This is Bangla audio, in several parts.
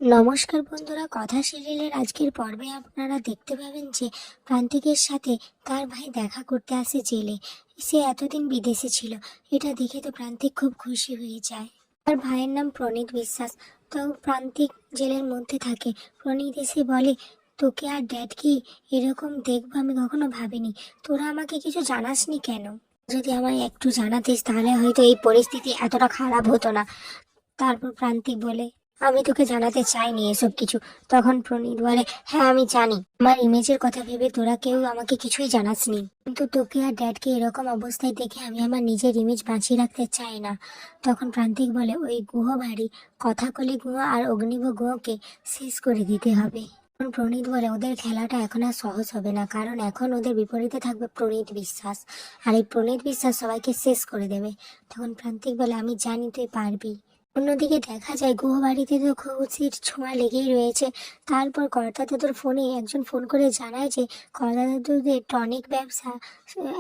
নমস্কার বন্ধুরা, কথা সিরিয়ালের আজকের পর্বে আপনারা দেখতে পাবেন যে প্রান্তিকের সাথে তার ভাই দেখা করতে আসে জেলে। সে এতদিন বিদেশে ছিল, এটা দেখে তো প্রান্তিক খুব খুশি হয়ে যায়। তার ভাইয়ের নাম প্রণীত বিশ্বাস। তো প্রান্তিক জেলের মধ্যে থাকে। প্রণীত এসে বলে, তোকে আর ড্যাড কি এরকম দেখবো আমি কখনো ভাবিনি। তোরা আমাকে কিছু জানাসনি কেন? যদি আমায় একটু জানাতিস তাহলে হয়তো এই পরিস্থিতি এতটা খারাপ হতো না। তারপর প্রান্তিক বলে, আমি তোকে জানাতে চাইনি এসব কিছু। তখন প্রণীত বলে, হ্যাঁ আমি জানি, আমার ইমেজের কথা ভেবে তোরা কেউ আমাকে কিছুই জানাসনি, কিন্তু তোকে আর ড্যাডকে এরকম অবস্থায় দেখে আমি আমার নিজের ইমেজ বাঁচিয়ে রাখতে চাই না। তখন প্রান্তিক বলে, ওই গুহ বাড়ি কথাকলি গুহ আর অগ্নিভ গুহকে শেষ করে দিতে হবে। তখন প্রণীত বলে, ওদের খেলাটা এখন আর সহজ হবে না, কারণ এখন ওদের বিপরীতে থাকবে প্রণীত বিশ্বাস, আর এই প্রণীত বিশ্বাস সবাইকে শেষ করে দেবে। তখন প্রান্তিক বলে, আমি জানি তুই পারবি। অন্যদিকে দেখা যায় গুহবাড়িতে তো খুশির ছোঁয়া লেগেই রয়েছে। তারপর কর্তা দাদুর ফোনে একজন ফোন করে জানায় যে কর্তা দাদুদের টনিক ব্যবসা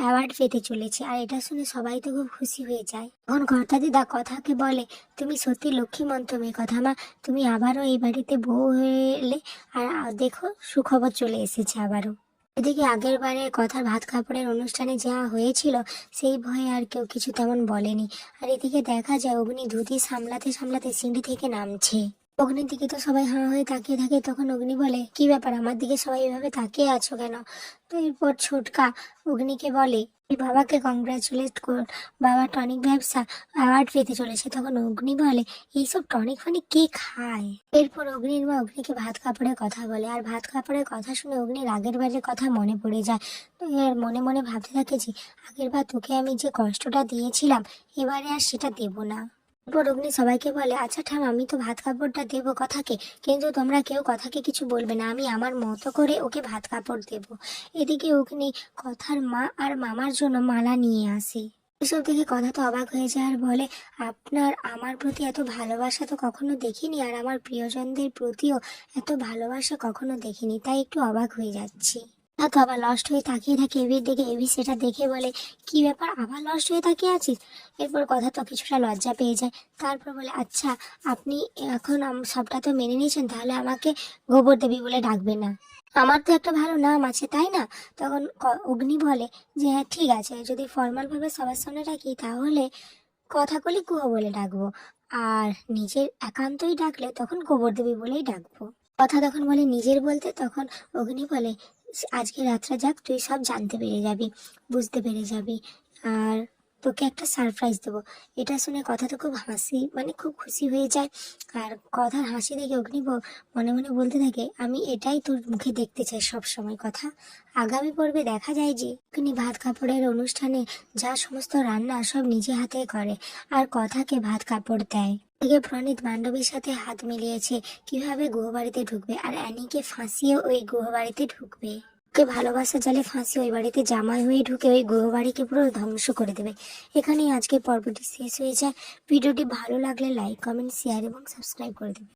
অ্যাওয়ার্ড পেতে চলেছে, আর এটা শুনে সবাই তো খুব খুশি হয়ে যায়। তখন কর্তা দিদা কথাকে বলে, তুমি সত্যি লক্ষ্মীমন্ত মেয়ে কথা মা, তুমি আবারও এই বাড়িতে বউ হয়ে এলে, আর দেখো সুখবর চলে এসেছে আবারও। এদিকে আগের বারের কথার ভাত কাপড়ের অনুষ্ঠানে যা হয়েছিল সেই ভয়ে আর কেউ কিছু তেমন বলেনি। আর এদিকে দেখা যায় অগ্নি ধুতি সামলাতে সামলাতে সিঁড়ি থেকে নামছে। অগ্নির দিকে তো সবাই হাঁ হয়ে তাকিয়ে থাকে। তখন অগ্নি বলে, কি ব্যাপার, আমার দিকে সবাই এভাবে তাকিয়ে আছো কেন? তো এরপর ছোটকা অগ্নিকে বলে, তুই বাবাকে কংগ্রাচুলেট কর, বাবা টনিক ব্যবসা অ্যাওয়ার্ড পেতে চলেছে। তখন অগ্নি বলে, এইসব টনিক ফনিক কে খায়? এরপর অগ্নির মা অগ্নিকে ভাত কাপড়ের কথা বলে, আর ভাত কাপড়ের কথা শুনে অগ্নির আগের বারের কথা মনে পড়ে যায়। তো এর মনে মনে ভাবতে থাকে যে আগের বার তোকে আমি যে কষ্টটা দিয়েছিলাম, এবারে আর সেটা দেব না। এরপর অগ্নি সবাইকে বলে, আচ্ছা ঠাম, আমি তো ভাত কাপড়টা দেবো কথাকে, কিন্তু তোমরা কেউ কথাকে কিছু বলবে না, আমি আমার মতো করে ওকে ভাত কাপড় দেবো। এদিকে অগ্নি কথার মা আর মামার জন্য মালা নিয়ে আসে। এসব দেখে কথা তো অবাক হয়ে যায় আর বলে, আপনার আমার প্রতি এত ভালোবাসা তো কখনো দেখিনি, আর আমার প্রিয়জনদের প্রতিও এত ভালোবাসা কখনো দেখিনি, তাই একটু অবাক হয়ে যাচ্ছি। তা তো আবার লস্ট হয়ে তাকিয়ে থাকে এভির দিকে। এভি সেটা দেখে বলে, কি ব্যাপার, আবার লস্ট হয়ে তাকিয়ে আছিস? এরপর কথা তো কিছুটা লজ্জা পেয়ে যায়। তারপর বলে, আচ্ছা আপনি এখন সবটা তো মেনে নিয়েছেন, তাহলে আমাকে গোবর দেবী বলে ডাকবে না? আমার তো একটা ভালো নাম আছে, তাই না? তখন অগ্নি বলে যে, হ্যাঁ ঠিক আছে, যদি ফর্মাল ভাবে সবার সামনে ডাকি তাহলে কথাকলি গুহ বলে ডাকবো, আর নিজের একান্তই ডাকলে তখন গোবর দেবী বলেই ডাকবো। কথা তখন বলে, নিজের বলতে? তখন অগ্নি বলে, আজকে রাতটা যাক, তুই সব জানতে পেরে যাবি, বুঝতে পেরে যাবি, আর তোকে একটা সারপ্রাইজ দেবো। এটা শুনে কথা তো খুব হাসি, মানে খুব খুশি হয়ে যায়। আর কথার হাসি দেখে অগ্নি মনে মনে বলতে থাকে, আমি এটাই তোর মুখে দেখতে চাই সব সময় কথা। আগামী পর্বে দেখা যায় যে অগ্নি ভাত কাপড়ের অনুষ্ঠানে যা সমস্ত রান্না সব নিজে হাতে করে, আর কথাকে ভাত কাপড় দেয়। এদিকে প্রণীত বান্ধবীর সাথে হাত মিলিয়েছে কিভাবে গুহবাড়িতে ঢুকবে, আর অ্যানিকে ফাঁসিয়ে ওই গুহবাড়িতে ঢুকবে। ওকে ভালোবাসা জালে ফাঁসিয়ে ওই বাড়িতে জামাই হয়ে ঢুকে ওই গুহবাড়িকে পুরো ধ্বংস করে দেবে। এখানেই আজকের পর্বটি শেষ হয়ে যায়। ভিডিওটি ভালো লাগলে লাইক, কমেন্ট, শেয়ার এবং সাবস্ক্রাইব করে দেবে।